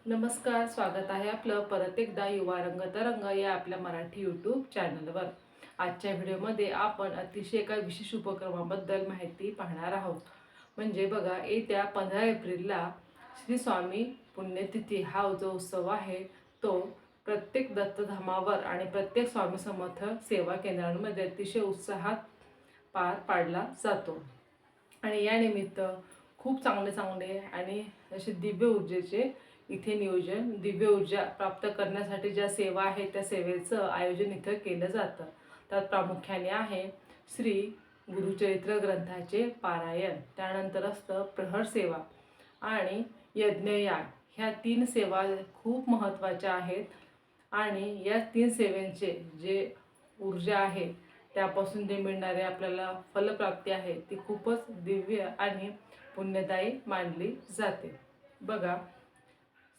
नमस्कार, स्वागत आहे आपलं परत एकदा युवा रंग तरंग या आपल्या मराठी यूट्यूब चॅनलवर. आजच्या व्हिडिओमध्ये आपण अतिशय एका विशेष उपक्रमाबद्दल माहिती पाहणार आहोत. म्हणजे बघा, येत्या 15 एप्रिलला श्री स्वामी पुण्यतिथी हा जो उत्सव आहे तो प्रत्येक दत्तधामावर आणि प्रत्येक स्वामी समर्थ सेवा केंद्रांमध्ये अतिशय उत्साहात पार पाडला जातो. आणि या निमित्त खूप चांगले चांगले आणि असे दिव्य ऊर्जेचे इथे नियोजन, दिव्य ऊर्जा प्राप्त करण्यासाठी ज्या सेवा आहेत त्या सेवेचं आयोजन इथं केलं जातं. त्यात प्रामुख्याने आहे श्री गुरुचरित्र ग्रंथाचे पारायण, त्यानंतर असतं प्रहर सेवा आणि यज्ञयाग. ह्या 3 सेवा खूप महत्त्वाच्या आहेत आणि या 3 सेवेंचे जे ऊर्जा आहे त्यापासून जे मिळणारे आपल्याला फलप्राप्ती आहे ती खूपच दिव्य आणि पुण्यदायी मानली जाते. बघा,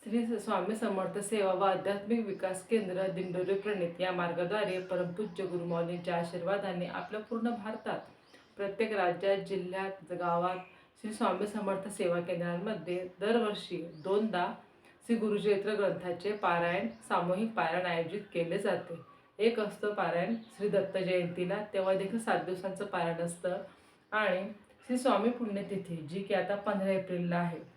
श्री स्वामी समर्थ सेवा व आध्यात्मिक विकास केंद्र दिंडोरी प्रणित या मार्गाद्वारे परमपूज्य गुरुमौलींच्या आशीर्वादाने आपल्या पूर्ण भारतात प्रत्येक राज्यात, जिल्ह्यात, गावात श्री स्वामी समर्थ सेवा केंद्रांमध्ये दरवर्षी 2दा श्री गुरुचरित्र ग्रंथाचे पारायण, सामूहिक पारायण आयोजित केले जाते. एक असतं पारायण श्री दत्त जयंतीला, तेव्हा देखील 7 दिवसांचं पारायण असतं. आणि श्री स्वामी पुण्यतिथी जी की आता 15 एप्रिलला आहे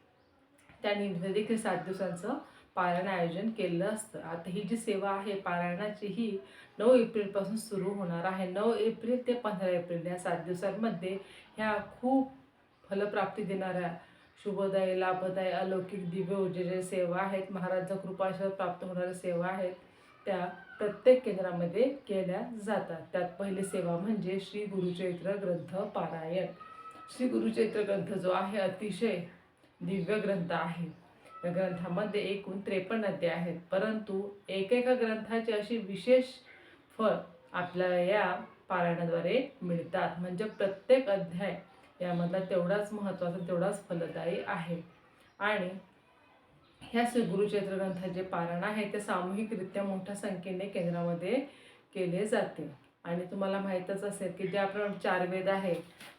त्यानिमित्त देखील 7 दिवसांचं पारायण आयोजन केलं असतं. आता ही जी सेवा आहे पारायणाची ही 9 एप्रिलपासून सुरू होणार आहे. 9 एप्रिल ते 15 एप्रिल या 7 दिवसांमध्ये ह्या खूप फलप्राप्ती देणाऱ्या, शुभदायी, लाभदायी, अलौकिक, दिव्य ऊर्जेच्या सेवा आहेत, महाराजांचा कृपाआशीर्वाद प्राप्त होणाऱ्या सेवा आहेत, त्या प्रत्येक केंद्रामध्ये केल्या जातात. त्यात पहिली सेवा म्हणजे श्री गुरुचरित्र ग्रंथ पारायण. श्री गुरुचरित्र ग्रंथ जो आहे अतिशय दिव्य ग्रंथ आहे. या ग्रंथामध्ये एकूण 53 अध्याय आहेत, परंतु एकेका ग्रंथाची अशी विशेष फळ आपल्याला या पारायणाद्वारे मिळतात. म्हणजे प्रत्येक अध्याय यामधला तेवढाच महत्त्वाचा, तेवढाच फलदायी आहे. आणि ह्या श्री गुरुचरित्र ग्रंथाचे पारायण आहे ते सामूहिकरित्या मोठ्या संख्येने केंद्रामध्ये केले जाते. आणि तुम्हाला माहीतच असेल की ज्याप्रमाणे 4 वेद आहे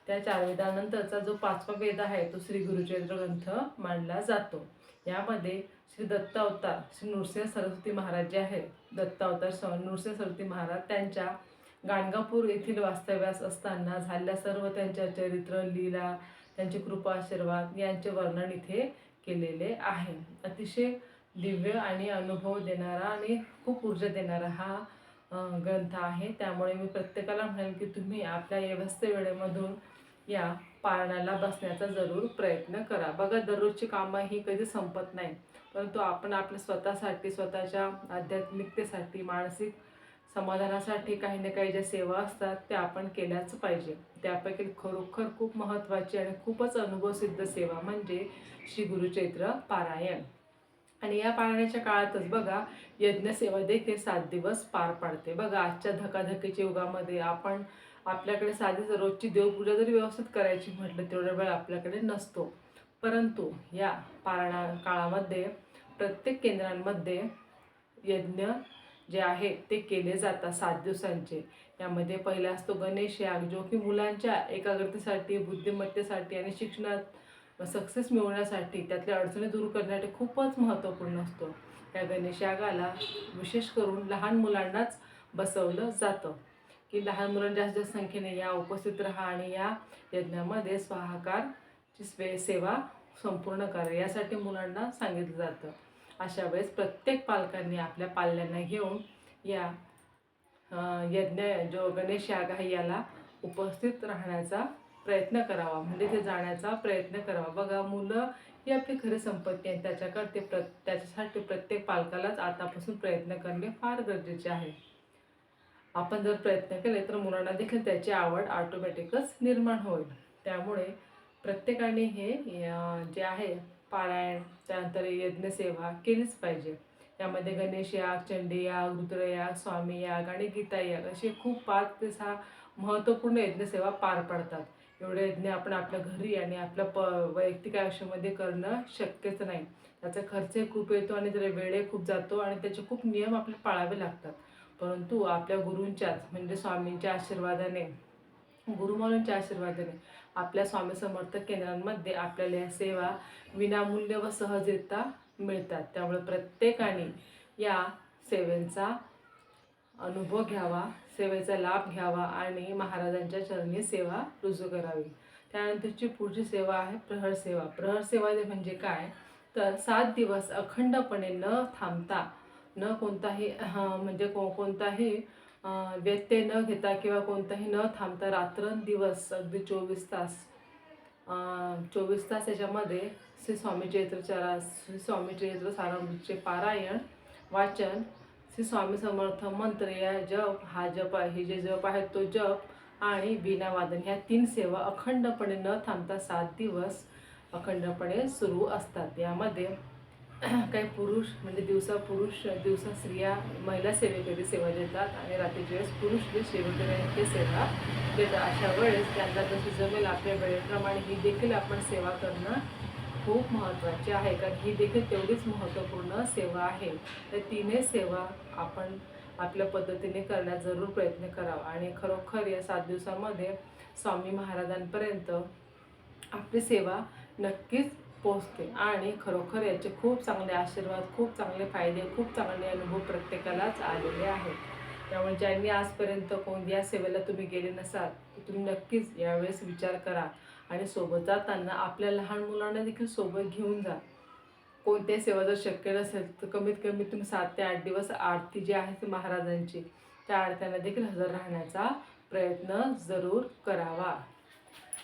त्या 4 वेदानंतरचा जो 5वा वेद आहे तो श्री गुरुचरित्र ग्रंथ मानला जातो. यामध्ये श्री दत्त अवतार श्री नृसिंह सरस्वती महाराज जे आहेत, दत्त अवतार नृसिंह सरस्वती महाराज त्यांच्या गाणगापूर येथील वास्तव्यास असताना झालेल्या सर्व त्यांच्या चरित्र, लीला, त्यांचे कृपा आशीर्वाद यांचे वर्णन इथे केलेले आहे. अतिशय दिव्य आणि अनुभव देणारा आणि खूप ऊर्जा देणारा हा ग्रंथ आहे. त्यामुळे मी प्रत्येकाला म्हणेल की तुम्ही आपल्या व्यस्त वेळेमधून या पारायणाला बसण्याचा जरूर प्रयत्न करा. बघा, दररोजची कामं ही कधी संपत नाही, परंतु आपण आपल्या स्वतःसाठी, स्वतःच्या आध्यात्मिकतेसाठी, मानसिक समाधानासाठी काही ना काही ज्या सेवा असतात त्या आपण केल्याच पाहिजे. त्यापैकी खरोखर खूप महत्त्वाची आणि खूपच अनुभवसिद्ध सेवा म्हणजे श्री गुरुचरित्र पारायण. आणि या पारायणाच्या काळातच बघा यज्ञसेवा देखील 7 दिवस पार पाडते. बघा, आजच्या धकाधकीच्या युगामध्ये आपण आपल्याकडे साधी रोजची देवपूजा जरी व्यवस्थित करायची म्हटलं तेवढा वेळ आपल्याकडे नसतो. परंतु या पारायणा काळामध्ये प्रत्येक केंद्रांमध्ये यज्ञ जे आहे ते केले जातात 7 दिवसांचे. यामध्ये पहिला असतो गणेश याग, जो की मुलांच्या एकाग्रतेसाठी, बुद्धिमत्तेसाठी आणि शिक्षणात सक्सेस मिळवण्यासाठी, त्यातल्या अडचणी दूर करण्यासाठी खूपच महत्त्वपूर्ण असतो. या गणेश यागाला विशेष करून लहान मुलांनाच बसवलं जातं की लहान मुलांना जास्त जास्त संख्येने या, उपस्थित राहा आणि या यज्ञामध्ये स्वाहाकारची सेवा संपूर्ण करा यासाठी मुलांना सांगितलं जातं. अशा वेळेस प्रत्येक पालकांनी आपल्या पाल्यांना घेऊन या यज्ञ जो गणेश याग आहे याला उपस्थित राहण्याचा प्रयत्न करावा, म्हणजे ते जाण्याचा प्रयत्न करावा. बघा, मुलं ही आपली खरी संपत्ती आहे, त्याच्यासाठी प्रत्येक पालकालाच आतापासून प्रयत्न करणे फार गरजेचे आहे. आपण जर प्रयत्न केले तर मुलांना देखील त्याची आवड ऑटोमॅटिकच निर्माण होईल. त्यामुळे प्रत्येकाने हे जे आहे पारायण, त्यानंतर यज्ञसेवा केलीच पाहिजे. यामध्ये गणेश याग, चंडी याग, रुद्रयाग, स्वामी याग आणि गीता याग असे खूप 5 ते 6 महत्त्वपूर्ण यज्ञसेवा पार पडतात. एवढे यज्ञ आपण आपल्या घरी आणि आपल्या वैयक्तिक आयुष्यामध्ये करणं शक्यच नाही. त्याचा खर्चही खूप येतो आणि त्याला वेळही खूप जातो आणि त्याचे खूप नियम आपल्याला पाळावे लागतात. परंतु आपल्या गुरूंच्याच म्हणजे स्वामींच्या आशीर्वादाने, गुरुमाऊलींच्या आशीर्वादाने आपल्या स्वामी समर्थ केंद्रांमध्ये आपल्याला या सेवा विनामूल्य व सहजरित्या मिळतात. त्यामुळे प्रत्येकाने या सेवेचा अनुभव घ्यावा, सेवेचा लाभ घ्यावा आणि महाराजांच्या चरणी सेवा रुजू करावी. त्यानंतरची पुढची सेवा आहे प्रहर सेवा. प्रहर सेवा म्हणजे काय, तर 7 दिवस अखंडपणे न थांबता, न कोणताही म्हणजे कोणताही व्यत्यय न घेता किंवा कोणताही न थांबता रात्रंदिवस अगदी 24 तास 24 तास याच्यामध्ये श्री स्वामी चरित्र सारामृतचे पारायण, वाचन, श्री स्वामी समर्थ मंत्र या जप, हा जप आहे, जे जप आहे तो जप आणि वीणावादन, ह्या 3 सेवा अखंडपणे न थांबता 7 दिवस अखंडपणे सुरू असतात. यामध्ये काही पुरुष म्हणजे दिवसा स्त्रिया महिला सेवेकरी सेवा देतात आणि रात्रीच्या वेळेस पुरुष जे सेवेकरी आहेत ते सेवा देतात. अशा वेळेस त्यांना जशी जमेल आपल्या वेळेप्रमाणे ही देखील आपण सेवा करणं खूप महत्त्वाचे आहे, कारण ही देखील तेवढीच महत्त्वपूर्ण सेवा आहे. तर तिने सेवा आपण आपल्या पद्धतीने करण्याचा जरूर प्रयत्न करावा आणि खरोखर या 7 दिवसामध्ये स्वामी महाराजांपर्यंत आपली सेवा नक्कीच पोचते आणि खरोखर याचे खूप चांगले आशीर्वाद, खूप चांगले फायदे, खूप चांगले अनुभव प्रत्येकालाच आलेले आहेत. त्यामुळे ज्यांनी आजपर्यंत या सेवेला तुम्ही गेले नसाल तर तुम्ही नक्कीच यावेळेस विचार करा आणि सोबत जाताना आपल्या लहान मुलांना देखील सोबत घेऊन जा. कोणत्याही सेवा जर शक्य नसेल तर कमीत कमी तुम्ही 7 ते 8 दिवस आरती जी आहे ती महाराजांची, त्या आरत्यांना देखील हजर राहण्याचा प्रयत्न जरूर करावा.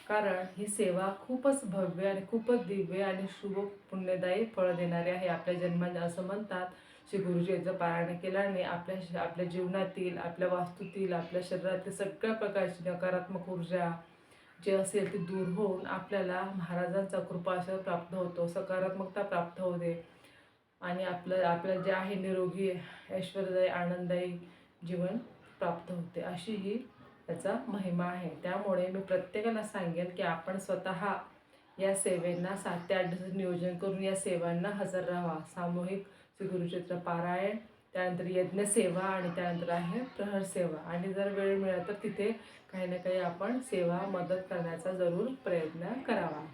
कारण ही सेवा खूपच भव्य आणि खूपच दिव्य आणि शुभ पुण्यदायी फळ देणारी आहे. आपल्या जन्माने असं म्हणतात, श्री गुरुचरित्र पारायण केल्याने आपल्या जीवनातील, आपल्या वास्तूतील, आपल्या शरीरातील सगळ्या प्रकारची नकारात्मक ऊर्जा जे असेल ते दूर होऊन आपल्याला महाराजांचा कृपाआशीर्वाद प्राप्त होतो, सकारात्मकता प्राप्त होते आणि आपलं जे आहे निरोगी, ऐश्वर्यदायी, आनंददायी जीवन प्राप्त होते, अशी ही याचा महिमा आहे. त्यामुळे मी प्रत्येकाला सांगेन की आपण स्वतः या सेवेंना 7 ते 8 दिवस नियोजन करून या सेवांना हजर राहावा. सामूहिक श्री गुरुचरित्र पारायण, त्यानंतर यज्ञसेवा आणि त्यानंतर आहे प्रहर सेवा. आणि जर वेळ मिळाला तर तिथे काही ना काही आपण सेवा मदत करण्याचा जरूर प्रयत्न करावा.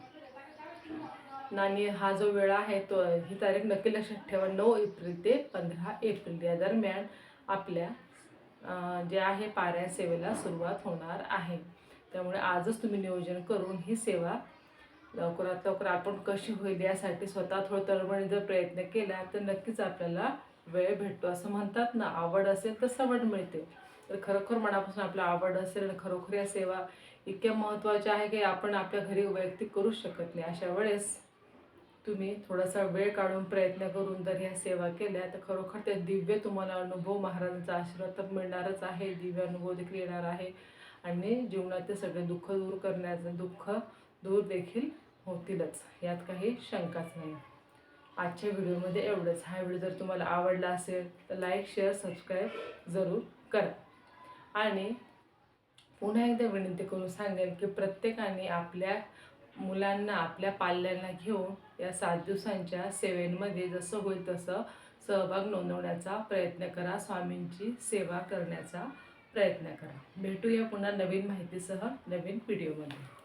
आणि हा जो वेळ आहे तो ही तारीख नक्की लक्षात ठेवा, 9 एप्रिल ते 15 एप्रिल या दरम्यान आपल्या जे आहे पारायण सेवेला सुरुवात होणार आहे. त्यामुळे आजच तुम्ही नियोजन करून ही सेवा लवकरात लवकर आपण कशी होईल यासाठी स्वतः थोडं तळमळीने जर प्रयत्न केला तर नक्कीच आपल्याला वेळ भेटतो. असं म्हणतात ना, आवड असेल तर सवड मिळते. तर खरोखर मनापासून आपला आवड असेल आणि खरोखर या सेवा इतक्या महत्त्वाच्या आहे की आपण आपल्या घरी वैयक्तिक करू शकत नाही. अशा वेळेस तुम्ही थोडासा वेळ काढून प्रयत्न करून जर ह्या सेवा केल्या तर खरोखर त्या दिव्य तुम्हाला अनुभव, महाराजांचा आशीर्वाद तर मिळणारच आहे, दिव्य अनुभव देखील येणार आहे आणि जीवनातील सगळे दुःख दूर देखील होतीलच, यात काही शंकाच नाही. आजच्या व्हिडिओमध्ये एवढंच. हा व्हिडिओ जर तुम्हाला आवडला असेल तर लाईक, शेअर, सबस्क्राईब जरूर करा. आणि पुन्हा एकदा विनंती करून सांगेल की प्रत्येकाने आपल्या मुलांना, आपल्या पाल्यांना घेऊन या 7 दिवसांच्या सेवेमध्ये जसं होईल तसं सहभाग नोंदवण्याचा प्रयत्न करा, स्वामींची सेवा करण्याचा प्रयत्न करा. भेटूया पुन्हा नवीन माहितीसह नवीन व्हिडिओमध्ये.